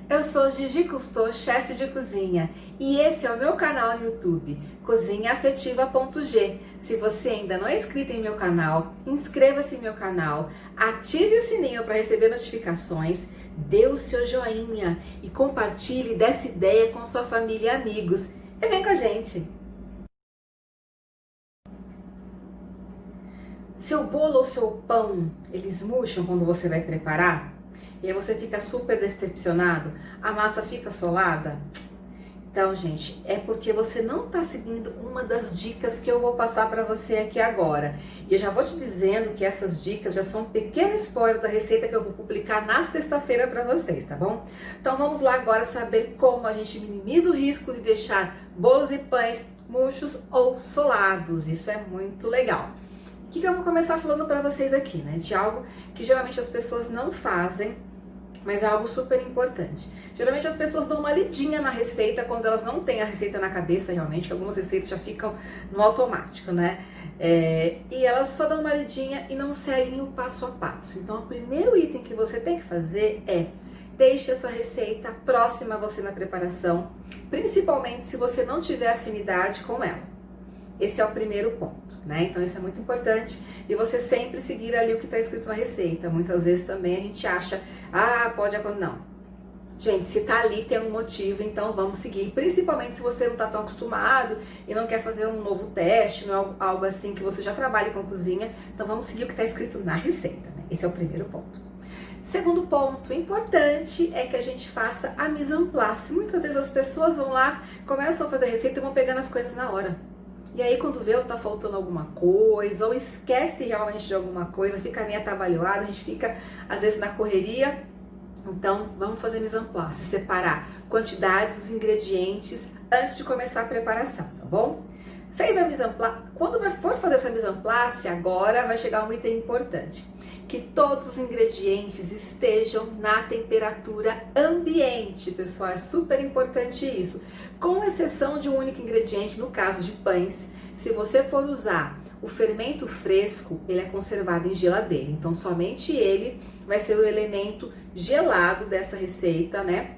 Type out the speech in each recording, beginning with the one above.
Eu sou Gigi Cousteau, chefe de cozinha, e esse é o meu canal no YouTube, cozinhaafetiva.g. Se você ainda não é inscrito em meu canal, inscreva-se em meu canal, ative o sininho para receber notificações, dê o seu joinha e compartilhe dessa ideia com sua família e amigos. E vem com a gente! Seu bolo ou seu pão, eles murcham quando você vai preparar? E aí você fica super decepcionado? A massa fica solada? Então, gente, é porque você não está seguindo uma das dicas que eu vou passar para você aqui agora. E eu já vou te dizendo que essas dicas já são um pequeno spoiler da receita que eu vou publicar na sexta-feira para vocês, tá bom? Então vamos lá agora saber como a gente minimiza o risco de deixar bolos e pães murchos ou solados. Isso é muito legal. O que eu vou começar falando para vocês aqui, né? De algo que geralmente as pessoas não fazem, mas é algo super importante. Geralmente as pessoas dão uma lidinha na receita quando elas não têm a receita na cabeça realmente, que algumas receitas já ficam no automático, né? E elas só dão uma lidinha e não seguem o passo a passo. Então o primeiro item que você tem que fazer é deixe essa receita próxima a você na preparação, principalmente se você não tiver afinidade com ela. Esse é o primeiro ponto, né? Então isso é muito importante e você sempre seguir ali o que está escrito na receita. Muitas vezes também a gente acha, pode acontecer. Não. Gente, se tá ali tem um motivo, então vamos seguir. Principalmente se você não tá tão acostumado e não quer fazer um novo teste, não é algo assim que você já trabalha com cozinha. Então vamos seguir o que está escrito na receita, né? Esse é o primeiro ponto. Segundo ponto importante é que a gente faça a mise en place. Muitas vezes as pessoas vão lá, começam a fazer receita e vão pegando as coisas na hora. E aí quando vê, tá faltando alguma coisa, ou esquece realmente de alguma coisa, fica meio atabalhoado, a gente fica às vezes na correria. Então vamos fazer mise en place, separar quantidades, os ingredientes antes de começar a preparação, tá bom? Fez a mise en place, quando for fazer essa mise en place, agora vai chegar um item importante, que todos os ingredientes estejam na temperatura ambiente, pessoal, é super importante isso, com exceção de um único ingrediente, no caso de pães. Se você for usar o fermento fresco, ele é conservado em geladeira, então somente ele vai ser o elemento gelado dessa receita, né?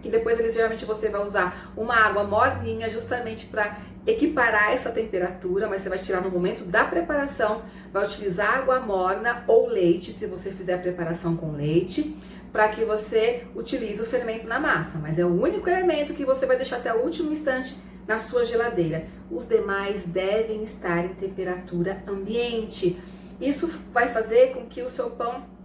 E depois geralmente você vai usar uma água morninha justamente para equiparar essa temperatura, mas você vai tirar no momento da preparação, vai utilizar água morna ou leite, se você fizer a preparação com leite, para que você utilize o fermento na massa, mas é o único elemento que você vai deixar até o último instante na sua geladeira. Os demais devem estar em temperatura ambiente. Isso vai fazer com que o seu pão,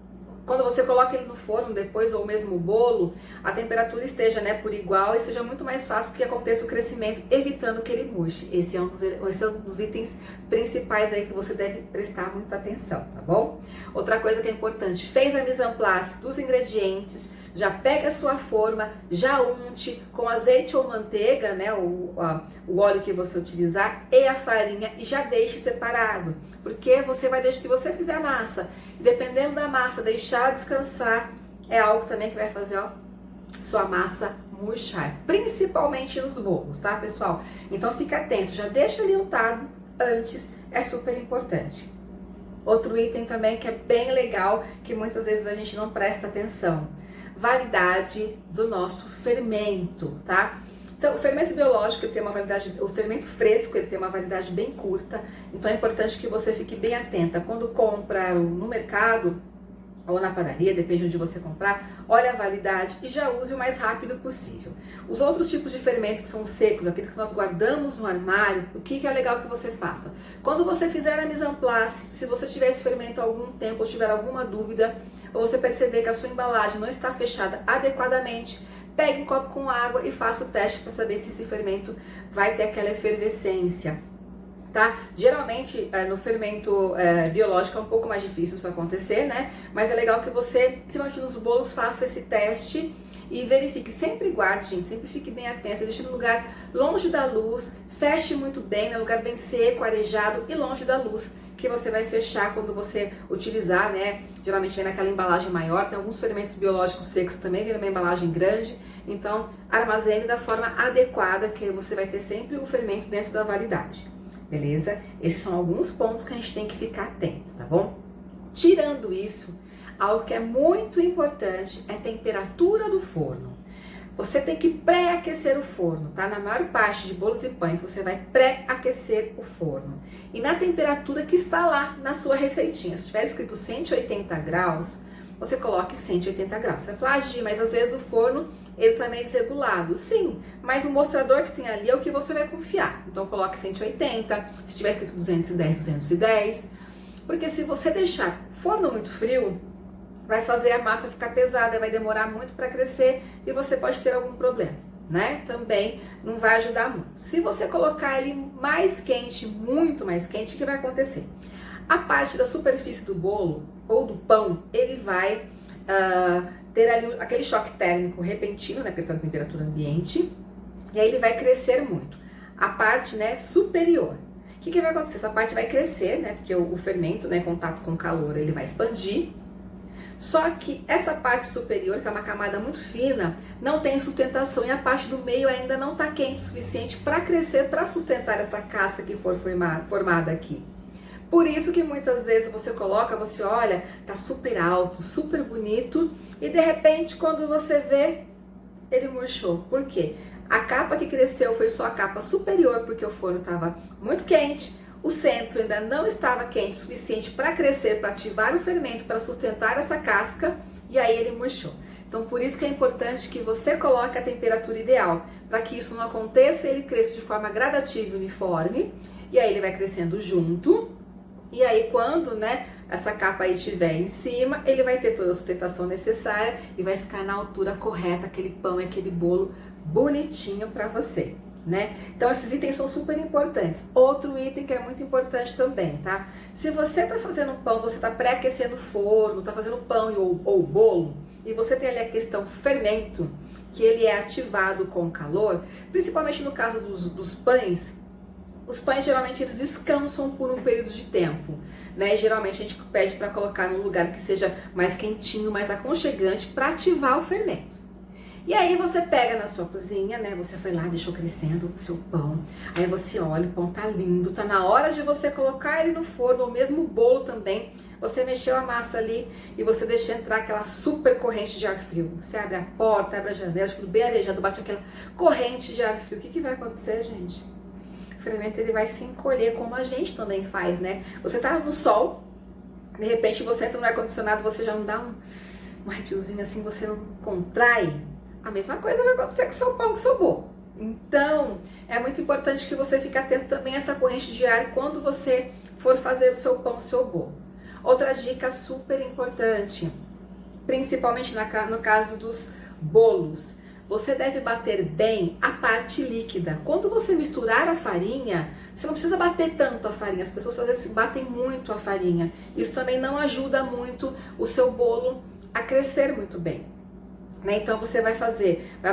quando você coloca ele no forno depois, ou mesmo o bolo, a temperatura esteja, né, por igual e seja muito mais fácil que aconteça o crescimento, evitando que ele murche. Esse é um dos itens principais aí que você deve prestar muita atenção, tá bom? Outra coisa que é importante, fez a mise en place dos ingredientes, já pega a sua forma, já unte com azeite ou manteiga, né, o óleo que você utilizar e a farinha e já deixe separado, porque você vai deixar, se você fizer a massa, dependendo da massa, deixar descansar, é algo também que vai fazer, sua massa murchar, principalmente nos bolos, tá, pessoal? Então fica atento, já deixa ali untado antes, é super importante. Outro item também que é bem legal, que muitas vezes a gente não presta atenção, validade do nosso fermento, tá? Então, o fermento biológico ele tem uma validade, o fermento fresco ele tem uma validade bem curta, então é importante que você fique bem atenta. Quando compra no mercado ou na padaria, depende de onde você comprar, olha a validade e já use o mais rápido possível. Os outros tipos de fermento que são secos, aqueles que nós guardamos no armário, o que é legal que você faça? Quando você fizer a mise en place, se você tiver esse fermento há algum tempo ou tiver alguma dúvida, ou você perceber que a sua embalagem não está fechada adequadamente, pegue um copo com água e faça o teste para saber se esse fermento vai ter aquela efervescência, tá? Geralmente no fermento biológico é um pouco mais difícil isso acontecer, né? Mas é legal que você, principalmente nos bolos, faça esse teste e verifique. Sempre guarde, gente, sempre fique bem atento, deixe no lugar longe da luz, feche muito bem, no lugar bem seco, arejado e longe da luz, que você vai fechar quando você utilizar, né? Geralmente vem naquela embalagem maior, tem alguns fermentos biológicos secos também, vem numa embalagem grande, então armazene da forma adequada, que você vai ter sempre o fermento dentro da validade, beleza? Esses são alguns pontos que a gente tem que ficar atento, tá bom? Tirando isso, algo que é muito importante é a temperatura do forno. Você tem que pré-aquecer o forno, tá? Na maior parte de bolos e pães, você vai pré-aquecer o forno. E na temperatura que está lá na sua receitinha. Se tiver escrito 180 graus, você coloque 180 graus. Você vai falar, Gi, mas às vezes o forno, ele tá meio desregulado. Sim, mas o mostrador que tem ali é o que você vai confiar. Então coloque 180, se tiver escrito 210, 210. Porque se você deixar o forno muito frio, vai fazer a massa ficar pesada, vai demorar muito para crescer e você pode ter algum problema, né? Também não vai ajudar muito. Se você colocar ele mais quente, muito mais quente, o que vai acontecer? A parte da superfície do bolo ou do pão, ele vai ter ali aquele choque térmico repentino, né? Porque está na temperatura ambiente, e aí ele vai crescer muito. A parte, né, superior. O que vai acontecer? Essa parte vai crescer, né? Porque o fermento, né, em contato com o calor, ele vai expandir. Só que essa parte superior, que é uma camada muito fina, não tem sustentação e a parte do meio ainda não está quente o suficiente para crescer, para sustentar essa casca que for formada aqui. Por isso que muitas vezes você coloca, você olha, tá super alto, super bonito e de repente quando você vê, ele murchou. Por quê? A capa que cresceu foi só a capa superior porque o forno estava muito quente. O centro ainda não estava quente o suficiente para crescer, para ativar o fermento, para sustentar essa casca, e aí ele murchou. Então, por isso que é importante que você coloque a temperatura ideal, para que isso não aconteça, ele cresça de forma gradativa e uniforme, e aí ele vai crescendo junto, e aí quando, né, essa capa aí estiver em cima, ele vai ter toda a sustentação necessária e vai ficar na altura correta, aquele pão e aquele bolo bonitinho para você. Né? Então esses itens são super importantes. Outro item que é muito importante também, tá? Se você tá fazendo pão, você tá pré-aquecendo o forno, tá fazendo pão ou bolo, e você tem ali a questão fermento, que ele é ativado com calor, principalmente no caso dos pães, os pães geralmente eles descansam por um período de tempo, né? Geralmente a gente pede para colocar num lugar que seja mais quentinho, mais aconchegante, para ativar o fermento. E aí você pega na sua cozinha, né? Você foi lá, deixou crescendo o seu pão. Aí você olha, o pão tá lindo, tá na hora de você colocar ele no forno, ou mesmo o bolo também. Você mexeu a massa ali e você deixa entrar aquela super corrente de ar frio. Você abre a porta, abre a janela, tudo bem arejado, bate aquela corrente de ar frio. O que vai acontecer, gente? O fermento ele vai se encolher, como a gente também faz, né? Você tá no sol, de repente você entra no ar-condicionado, você já não dá um arrepiozinho assim, você não contrai. A mesma coisa vai acontecer com o seu pão, com o seu bolo. Então, é muito importante que você fique atento também a essa corrente de ar quando você for fazer o seu pão, o seu bolo. Outra dica super importante, principalmente no caso dos bolos, você deve bater bem a parte líquida. Quando você misturar a farinha, você não precisa bater tanto a farinha. As pessoas às vezes batem muito a farinha. Isso também não ajuda muito o seu bolo a crescer muito bem. Né? Então você vai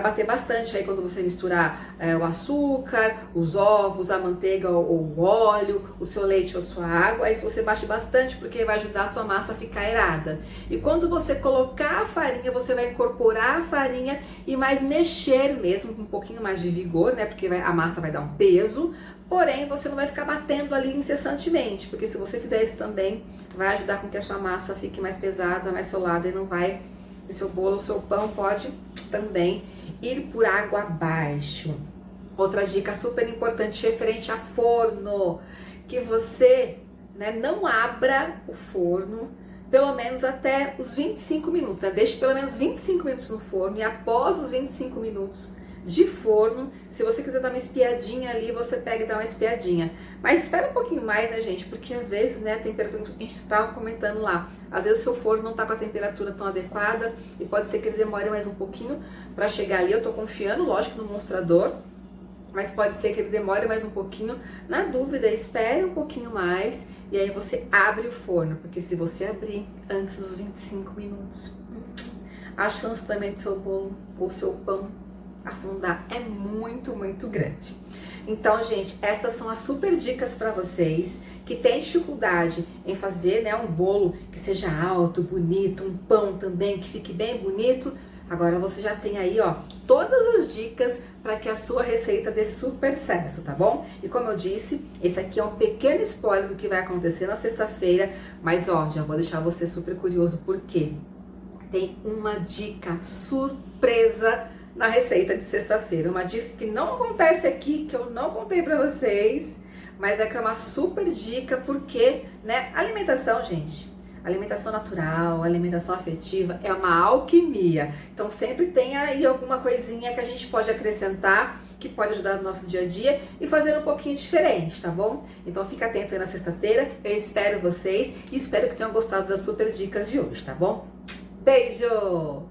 bater bastante aí quando você misturar o açúcar, os ovos, a manteiga ou o óleo, o seu leite ou sua água. Aí você bate bastante porque vai ajudar a sua massa a ficar aerada. E quando você colocar a farinha, você vai incorporar a farinha e mais mexer mesmo com um pouquinho mais de vigor, né? Porque a massa vai dar um peso. Porém, você não vai ficar batendo ali incessantemente, porque se você fizer isso também, vai ajudar com que a sua massa fique mais pesada, mais solada e não vai... E seu bolo, seu pão pode também ir por água abaixo. Outra dica super importante referente a forno, que você, né, não abra o forno pelo menos até os 25 minutos, né? Deixe pelo menos 25 minutos no forno e após os 25 minutos de forno, se você quiser dar uma espiadinha ali, você pega e dá uma espiadinha. Mas espera um pouquinho mais, né, gente? Porque às vezes, né, a temperatura, a gente estava comentando lá, às vezes o seu forno não tá com a temperatura tão adequada e pode ser que ele demore mais um pouquinho para chegar ali. Eu tô confiando, lógico, no mostrador, mas pode ser que ele demore mais um pouquinho. Na dúvida, espere um pouquinho mais e aí você abre o forno, porque se você abrir antes dos 25 minutos, a chance também do seu bolo ou seu pão afundar é muito, muito grande. Então, gente, essas são as super dicas para vocês que têm dificuldade em fazer, né, um bolo que seja alto, bonito, um pão também que fique bem bonito. Agora você já tem aí, ó, todas as dicas para que a sua receita dê super certo, tá bom? E como eu disse, esse aqui é um pequeno spoiler do que vai acontecer na sexta-feira, mas ó, já vou deixar você super curioso porque tem uma dica surpresa na receita de sexta-feira. Uma dica que não acontece aqui, que eu não contei pra vocês, mas é que é uma super dica porque, né, alimentação, gente, alimentação natural, alimentação afetiva é uma alquimia. Então sempre tem aí alguma coisinha que a gente pode acrescentar que pode ajudar no nosso dia a dia e fazer um pouquinho diferente, tá bom? Então fica atento aí na sexta-feira, eu espero vocês e espero que tenham gostado das super dicas de hoje, tá bom? Beijo!